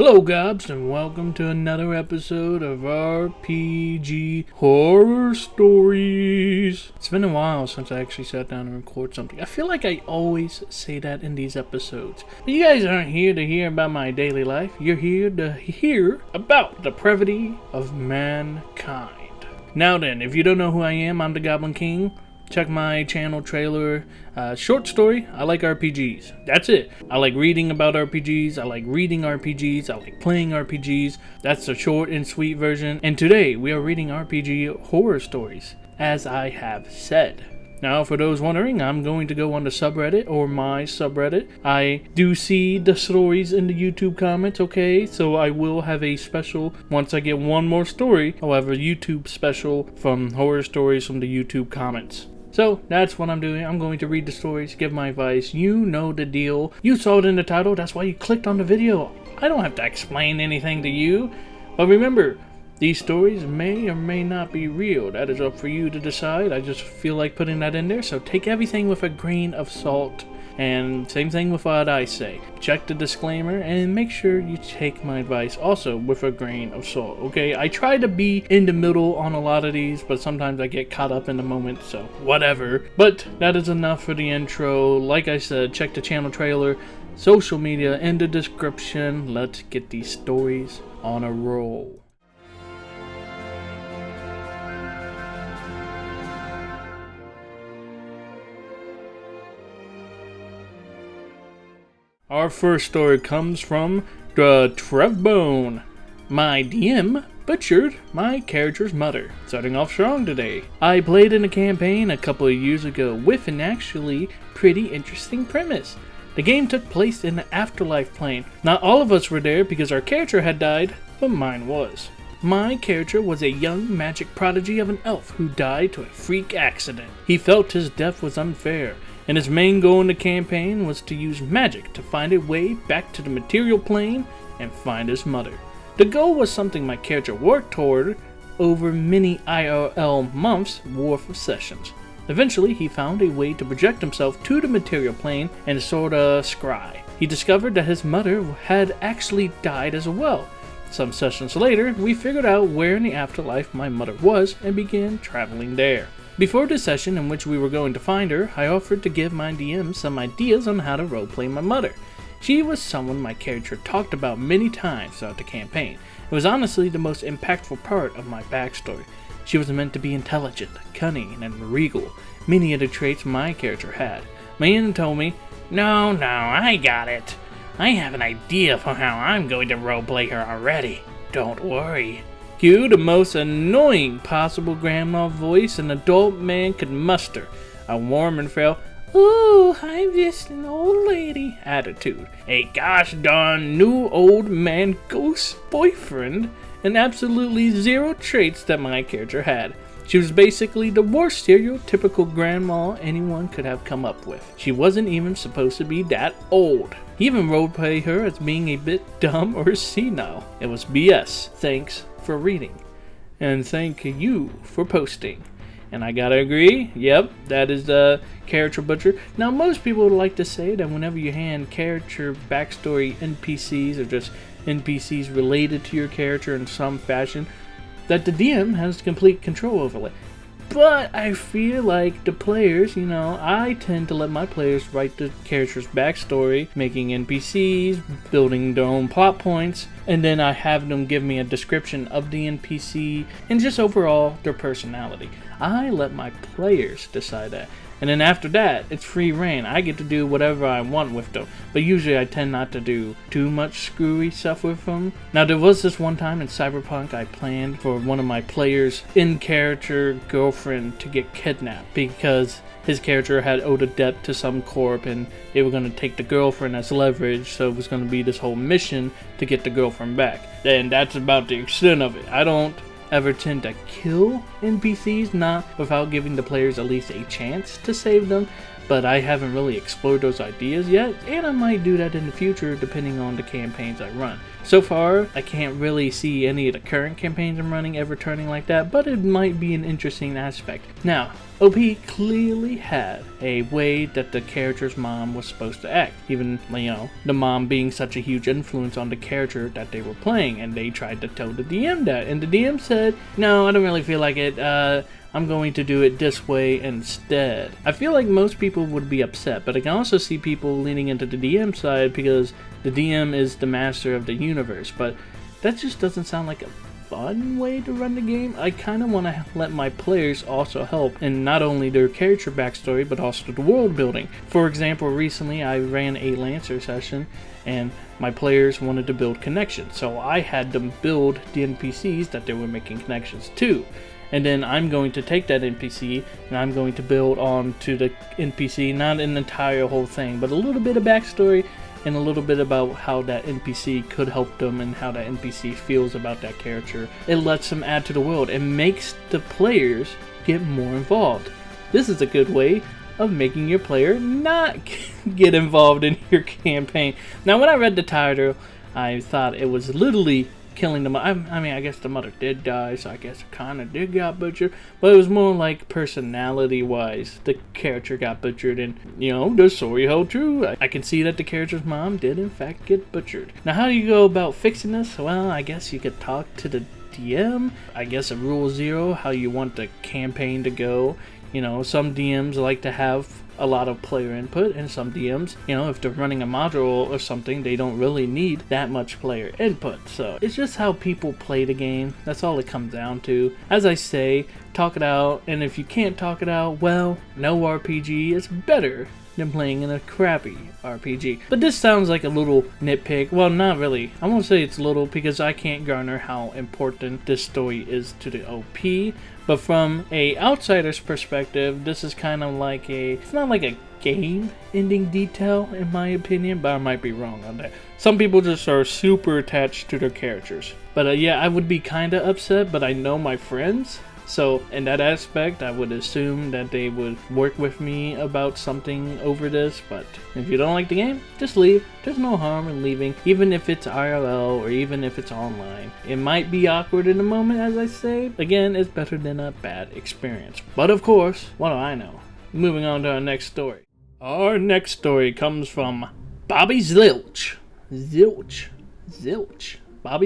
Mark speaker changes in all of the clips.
Speaker 1: Hello Gobs and welcome to another episode of RPG Horror Stories. It's been a while since I actually sat down and record something. I feel like I always say that in these episodes. But you guys aren't here to hear about my daily life. You're here to hear about the depravity of mankind. Now then, if you don't know who I am, I'm the Goblin King. Check my channel trailer. Short story, I like RPGs. That's it. I like reading about RPGs. I like reading RPGs. I like playing RPGs. That's the short and sweet version. And today we are reading RPG horror stories, as I have said. Now, for those wondering, I'm going to go on the subreddit, or my subreddit. I do see the stories in the YouTube comments, okay? So I will have a special, once I get one more story, I'll have a YouTube special from horror stories from the YouTube comments. So, that's what I'm doing. I'm going to read the stories, give my advice. You know the deal. You saw it in the title, that's why you clicked on the video. I don't have to explain anything to you. But remember, these stories may or may not be real. That is up for you to decide. I just feel like putting that in there. So take everything with a grain of salt. And same thing with what I say. Check the disclaimer and make sure you take my advice also with a grain of salt, okay? I try to be in the middle on a lot of these, but sometimes I get caught up in the moment, so whatever. But that is enough for the intro. Like I said, check the channel trailer, social media in the description. Let's get these stories on a roll. Our first story comes from the Trevbone. My DM butchered my character's mother. Starting off strong today. I played in a campaign a couple of years ago with an actually pretty interesting premise. The game took place in the afterlife plane. Not all of us were there because our character had died, but mine was. My character was a young magic prodigy of an elf who died to a freak accident. He felt his death was unfair, and his main goal in the campaign was to use magic to find a way back to the material plane and find his mother. The goal was something my character worked toward over many IRL months worth of sessions. Eventually, he found a way to project himself to the material plane and sorta scry. He discovered that his mother had actually died as well. Some sessions later, we figured out where in the afterlife my mother was and began traveling there. Before the session in which we were going to find her, I offered to give my DM some ideas on how to roleplay my mother. She was someone my character talked about many times throughout the campaign. It was honestly the most impactful part of my backstory. She was meant to be intelligent, cunning, and regal, many of the traits my character had. My DM told me, No, I got it. I have an idea for how I'm going to roleplay her already. Don't worry. Cue the most annoying possible grandma voice an adult man could muster. A warm and frail, "Ooh, I'm just an old lady" attitude. A gosh darn new old man ghost boyfriend, and absolutely zero traits that my character had. She was basically the worst stereotypical grandma anyone could have come up with. She wasn't even supposed to be that old. He even roleplayed her as being a bit dumb or senile. It was BS. Thanks for reading. And thank you for posting. And I gotta agree, yep, that is the character butcher. Now, most people would like to say that whenever you hand character backstory NPCs or just NPCs related to your character in some fashion, that the DM has complete control over it. But I feel like the players, I tend to let my players write the character's backstory, making NPCs, building their own plot points, and then I have them give me a description of the NPC and just overall their personality. I let my players decide that. And then after that, it's free reign. I get to do whatever I want with them. But usually I tend not to do too much screwy stuff with them. Now, there was this one time in Cyberpunk I planned for one of my players' in-character girlfriend to get kidnapped because his character had owed a debt to some corp and they were going to take the girlfriend as leverage, so it was going to be this whole mission to get the girlfriend back. And that's about the extent of it. I don't ever tend to kill NPCs, not without giving the players at least a chance to save them, but I haven't really explored those ideas yet, and I might do that in the future depending on the campaigns I run. So far, I can't really see any of the current campaigns I'm running ever turning like that, but it might be an interesting aspect. Now, OP clearly had a way that the character's mom was supposed to act, even, the mom being such a huge influence on the character that they were playing, and they tried to tell the DM that, and the DM said, no, I don't really feel like it, I'm going to do it this way instead. I feel like most people would be upset, but I can also see people leaning into the DM side because the DM is the master of the universe, but that just doesn't sound like a fun way to run the game. I kind of want to let my players also help in not only their character backstory but also the world building. For example, recently I ran a Lancer session and my players wanted to build connections, so I had them build the NPCs that they were making connections to. And then I'm going to take that NPC and I'm going to build on to the NPC, not an entire whole thing, but a little bit of backstory and a little bit about how that NPC could help them and how that NPC feels about that character. It lets them add to the world and makes the players get more involved. This is a good way of making your player not get involved in your campaign. Now, when I read the title, I thought it was literally killing the mother. I mean, I guess the mother did die, so I guess it kind of did got butchered, but it was more like personality-wise, the character got butchered, and, the story held true. I can see that the character's mom did, in fact, get butchered. Now, how do you go about fixing this? Well, I guess you could talk to the DM. I guess a rule 0, how you want the campaign to go. Some DMs like to have a lot of player input, and some DMs, if they're running a module or something, they don't really need that much player input. So it's just how people play the game. That's all it comes down to. As I say, talk it out, and if you can't talk it out, well, no RPG is better than playing in a crappy RPG. But this sounds like a little nitpick. Well, not really. I won't say it's little because I can't garner how important this story is to the OP. But from a outsider's perspective, this is kind of like it's not like a game ending detail in my opinion, but I might be wrong on that. Some people just are super attached to their characters. But yeah, I would be kind of upset, but I know my friends. So in that aspect, I would assume that they would work with me about something over this, but if you don't like the game, just leave. There's no harm in leaving, even if it's IRL or even if it's online. It might be awkward in the moment, as I say. Again, it's better than a bad experience. But of course, what do I know? Moving on to our next story. Our next story comes from Bobby Zilch. Bobby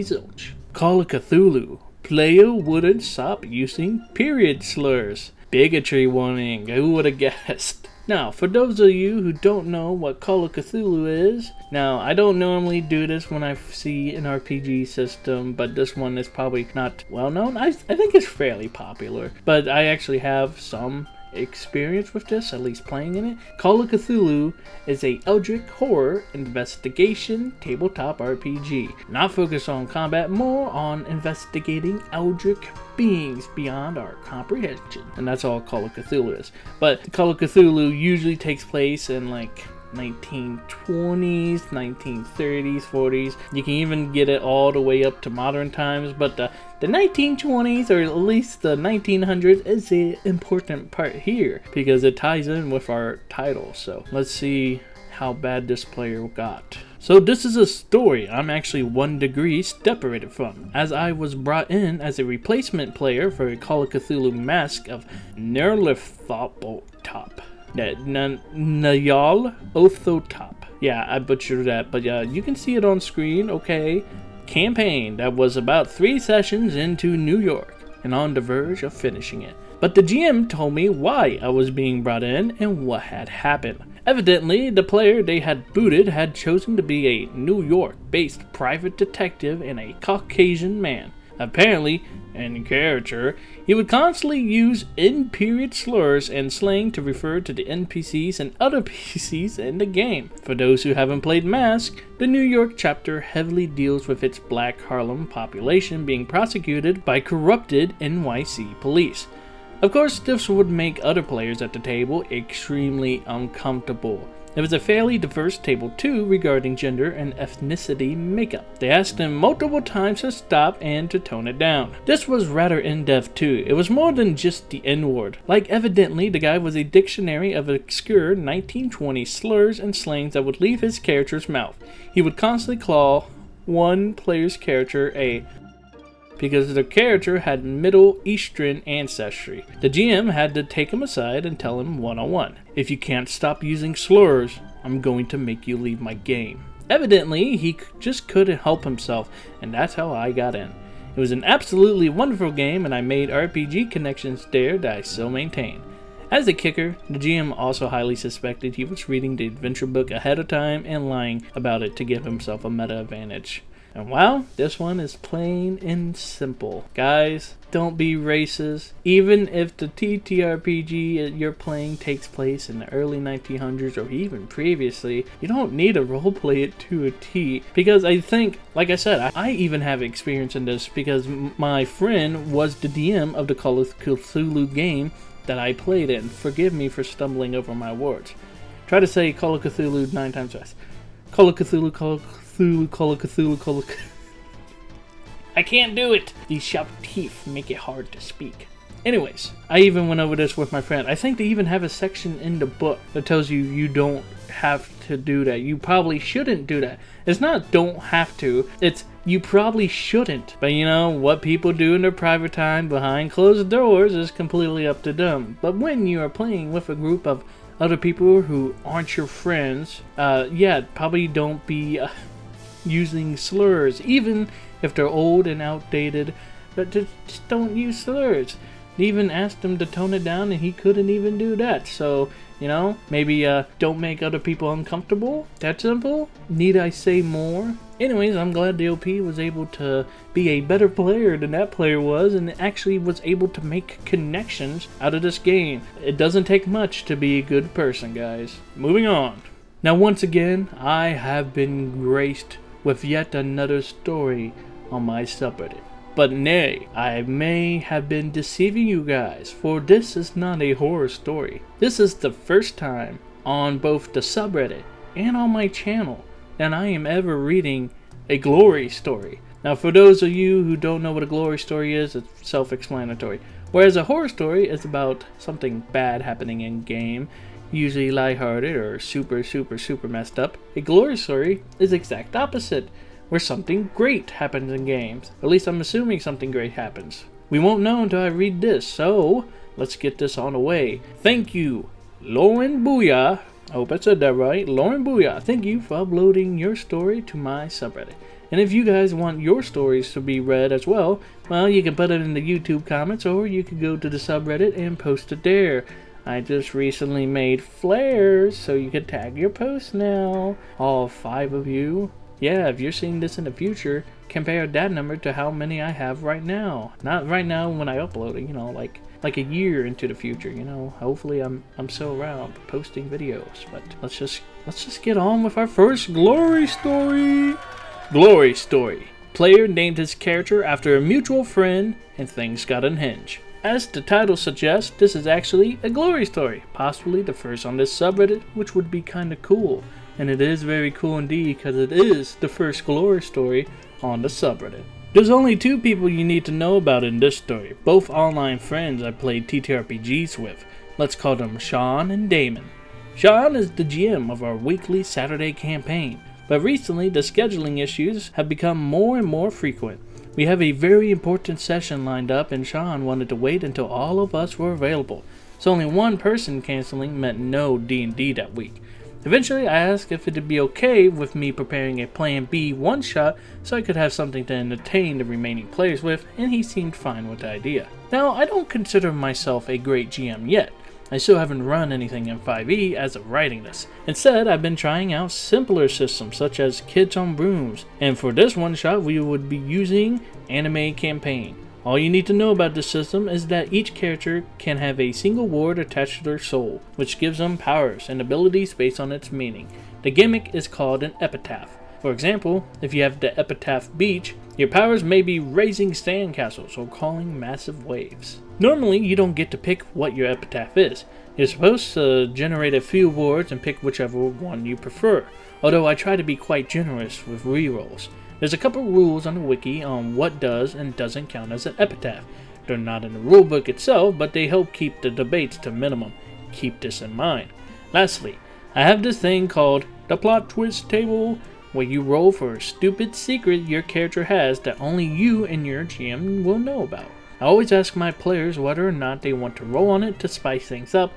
Speaker 1: Zilch. Call of Cthulhu. Player wouldn't stop using period slurs. Bigotry warning, who would have guessed? Now, for those of you who don't know what Call of Cthulhu is, now, I don't normally do this when I see an RPG system, but this one is probably not well known. I think it's fairly popular, but I actually have some experience with this, at least playing in it. Call of Cthulhu is a eldritch horror investigation tabletop RPG, not focused on combat, more on investigating eldritch beings beyond our comprehension, and that's all Call of Cthulhu is. But Call of Cthulhu usually takes place in like 1920s, 1930s, 40s. You can even get it all the way up to modern times, but the 1920s, or at least the 1900s, is the important part here because it ties in with our title. So let's see how bad this player got. So this is a story I'm actually 1 degree separated from, as I was brought in as a replacement player for a Call of Cthulhu Mask of Nerlithopotop. Nayal Othotop. Yeah, I butchered that, but yeah, you can see it on screen, okay. Campaign that was about 3 sessions into New York and on the verge of finishing it. But the GM told me why I was being brought in and what had happened. Evidently, the player they had booted had chosen to be a New York-based private detective and a Caucasian man. Apparently, in character, he would constantly use in-period slurs and slang to refer to the NPCs and other PCs in the game. For those who haven't played Mask, the New York chapter heavily deals with its Black Harlem population being prosecuted by corrupted NYC police. Of course, this would make other players at the table extremely uncomfortable. It was a fairly diverse table too regarding gender and ethnicity makeup. They asked him multiple times to stop and to tone it down. This was rather in-depth too. It was more than just the N-word. Like evidently the guy was a dictionary of obscure 1920s slurs and slangs that would leave his character's mouth. He would constantly call one player's character a because the character had Middle Eastern ancestry. The GM had to take him aside and tell him one-on-one, if you can't stop using slurs, I'm going to make you leave my game. Evidently, he just couldn't help himself, and that's how I got in. It was an absolutely wonderful game, and I made RPG connections there that I still maintain. As a kicker, the GM also highly suspected he was reading the adventure book ahead of time and lying about it to give himself a meta advantage. And wow, this one is plain and simple. Guys, don't be racist. Even if the TTRPG you're playing takes place in the early 1900s or even previously, you don't need to roleplay it to a T. Because I think, like I said, I even have experience in this because my friend was the DM of the Call of Cthulhu game that I played in. Forgive me for stumbling over my words. Try to say Call of Cthulhu 9 times fast. Call of Cthulhu, Call of Cthulhu, Call of Cthulhu, Call of Cthulhu. I can't do it! These sharp teeth make it hard to speak. Anyways, I even went over this with my friend. I think they even have a section in the book that tells you you don't have to do that. You probably shouldn't do that. It's not don't have to, it's you probably shouldn't. But you know, what people do in their private time behind closed doors is completely up to them. But when you are playing with a group of other people who aren't your friends, probably don't be using slurs, even if they're old and outdated, but just don't use slurs. They even asked him to tone it down and he couldn't even do that. So, you know, maybe don't make other people uncomfortable. That simple. Need I say more? Anyways, I'm glad the OP was able to be a better player than that player was and actually was able to make connections out of this game. It doesn't take much to be a good person, guys. Moving on. Now, once again, I have been graced with yet another story on my subreddit. But nay, I may have been deceiving you guys, for this is not a horror story. This is the first time on both the subreddit and on my channel that I am ever reading a glory story. Now, for those of you who don't know what a glory story is, it's self-explanatory. Whereas a horror story is about something bad happening in game, usually lighthearted or super messed up. A glory story is the exact opposite, where something great happens in games. At least I'm assuming something great happens. We won't know until I read this, so let's get this on the way. Thank you, Lauren Booyah. I hope I said that right. Lauren Booyah, thank you for uploading your story to my subreddit. And if you guys want your stories to be read as well, well, you can put it in the YouTube comments or you can go to the subreddit and post it there. I just recently made flares, so you can tag your posts now. All 5 of you. Yeah, if you're seeing this in the future, compare that number to how many I have right now. Not right now when I upload it, you know, like a year into the future, you know. Hopefully I'm still around posting videos. But let's just get on with our first glory story. Glory story. Player named his character after a mutual friend and things got unhinged. As the title suggests, this is actually a glory story, possibly the first on this subreddit, which would be kinda cool. And it is very cool indeed because it is the first glory story on the subreddit. There's only 2 people you need to know about in this story, both online friends I played TTRPGs with. Let's call them Sean and Damon. Sean is the GM of our weekly Saturday campaign, but recently the scheduling issues have become more and more frequent. We have a very important session lined up and Sean wanted to wait until all of us were available, so only one person canceling meant no D&D that week. Eventually, I asked if it'd be okay with me preparing a Plan B one-shot so I could have something to entertain the remaining players with, and he seemed fine with the idea. Now, I don't consider myself a great GM yet. I still haven't run anything in 5e as of writing this. Instead, I've been trying out simpler systems such as Kids on Brooms, and for this one-shot we would be using Anime Campaign. All you need to know about this system is that each character can have a single word attached to their soul, which gives them powers and abilities based on its meaning. The gimmick is called an epitaph. For example, if you have the epitaph beach, your powers may be raising sandcastles or calling massive waves. Normally, you don't get to pick what your epitaph is. You're supposed to generate a few words and pick whichever one you prefer, although I try to be quite generous with rerolls. There's a couple rules on the wiki on what does and doesn't count as an epitaph. They're not in the rulebook itself, but they help keep the debates to minimum. Keep this in mind. Lastly, I have this thing called the plot twist table. where you roll for a stupid secret your character has that only you and your GM will know about. I always ask my players whether or not they want to roll on it to spice things up,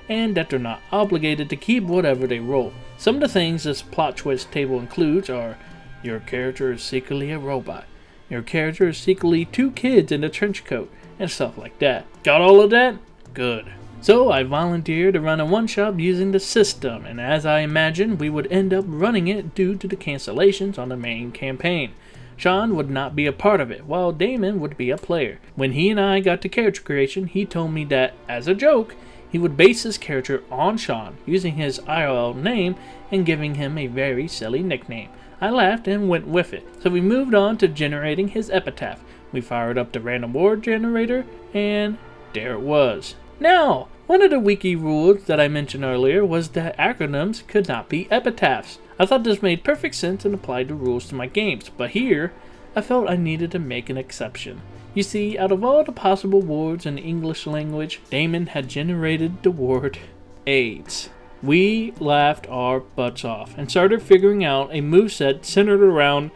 Speaker 1: and that they're not obligated to keep whatever they roll. Some of the things this plot twist table includes are: your character is secretly a robot, your character is secretly 2 kids in a trench coat, and stuff like that. Got all of that? Good. So I volunteered to run a one-shot using the system, and as I imagined, we would end up running it due to the cancellations on the main campaign. Sean would not be a part of it, while Damon would be a player. When he and I got to character creation, he told me that, as a joke, he would base his character on Sean, using his IRL name and giving him a very silly nickname. I laughed and went with it, so we moved on to generating his epitaph. We fired up the random word generator, and there it was. Now, one of the wiki rules that I mentioned earlier was that acronyms could not be epitaphs. I thought this made perfect sense and applied the rules to my games, but here, I felt I needed to make an exception. You see, out of all the possible words in the English language, Damon had generated the word AIDS. We laughed our butts off and started figuring out a moveset centered around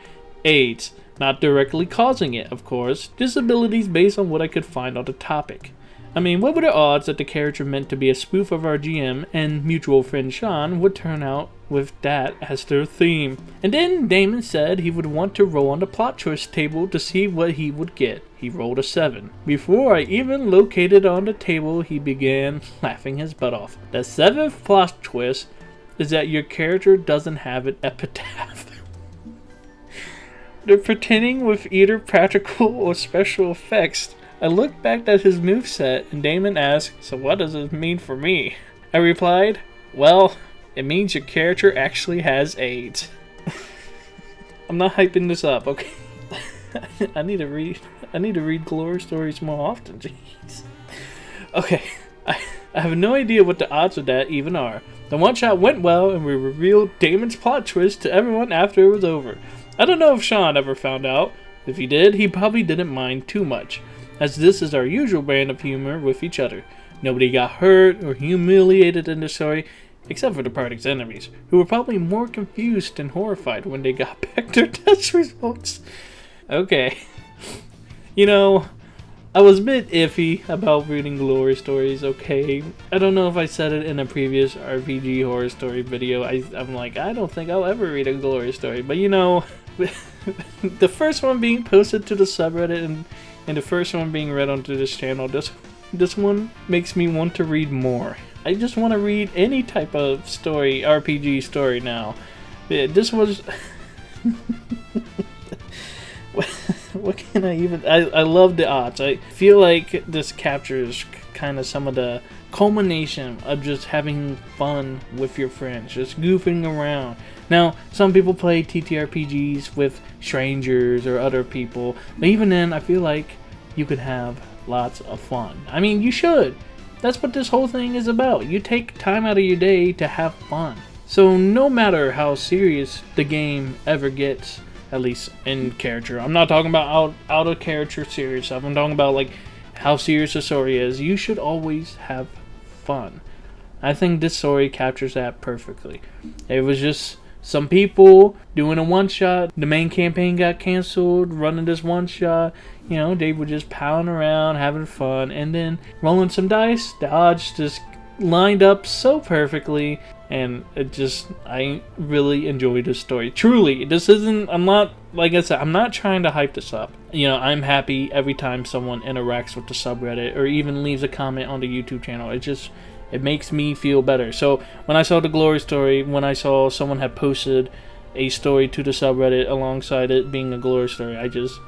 Speaker 1: AIDS, not directly causing it, of course, just abilities based on what I could find on the topic. I mean, what were the odds that the character meant to be a spoof of our GM and mutual friend Sean would turn out with that as their theme? And then Damon said he would want to roll on the plot twist table to see what he would get. He rolled a 7. Before I even located on the table, he began laughing his butt off. The 7th plot twist is that your character doesn't have an epitaph. They're pretending with either practical or special effects. I looked back at his moveset and Damon asked, "So what does this mean for me?" I replied, "Well, it means your character actually has AIDS." I'm not hyping this up, okay? I need to read glory stories more often, jeez. Okay, I have no idea what the odds of that even are. The one shot went well and we revealed Damon's plot twist to everyone after it was over. I don't know if Sean ever found out. If he did, he probably didn't mind too much, as this is our usual brand of humor with each other. Nobody got hurt or humiliated in the story, except for the party's enemies, who were probably more confused and horrified when they got back their test results. Okay. You know, I was a bit iffy about reading glory stories, okay? I don't know if I said it in a previous RPG horror story video. I'm like, I don't think I'll ever read a glory story. But you know, the first one being posted to the subreddit and the first one being read onto this channel, this one makes me want to read more. I just want to read any type of story, RPG story now. This was... What can I even... I love the odds. I feel like this captures kind of some of the culmination of just having fun with your friends, just goofing around. Now, some people play TTRPGs with strangers or other people, but even then, I feel like you could have lots of fun. I mean, you should. That's what this whole thing is about. You take time out of your day to have fun. So no matter how serious the game ever gets, at least in character, I'm not talking about out of character serious stuff, I'm talking about like how serious the story is, you should always have fun. I think this story captures that perfectly. It was just some people doing a one-shot, the main campaign got canceled, running this one-shot, you know, they were just palling around, having fun, and then rolling some dice, the odds just lined up so perfectly, and I really enjoyed this story. Truly, I'm not, like I said, I'm not trying to hype this up. You know, I'm happy every time someone interacts with the subreddit, or even leaves a comment on the YouTube channel. It makes me feel better. So when I saw the glory story, when I saw someone had posted a story to the subreddit alongside it being a glory story, it just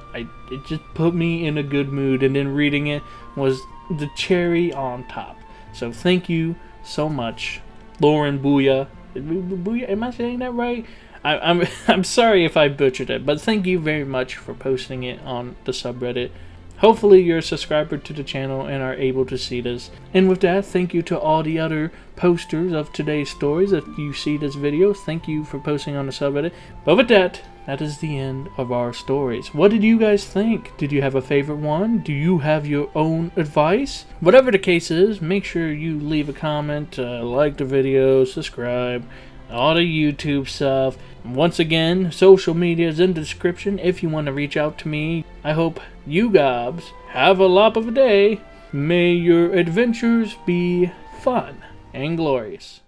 Speaker 1: put me in a good mood, and then reading it was the cherry on top. So thank you so much, Lauren Booyah. Booyah, am I saying that right? I'm sorry if I butchered it, but thank you very much for posting it on the subreddit. Hopefully you're a subscriber to the channel and are able to see this. And with that, thank you to all the other posters of today's stories. If you see this video, thank you for posting on the subreddit. But with that, that is the end of our stories. What did you guys think? Did you have a favorite one? Do you have your own advice? Whatever the case is, make sure you leave a comment, like the video, subscribe, all the YouTube stuff. Once again, social media is in the description if you want to reach out to me. I hope you gobs have a lop of a day. May your adventures be fun and glorious.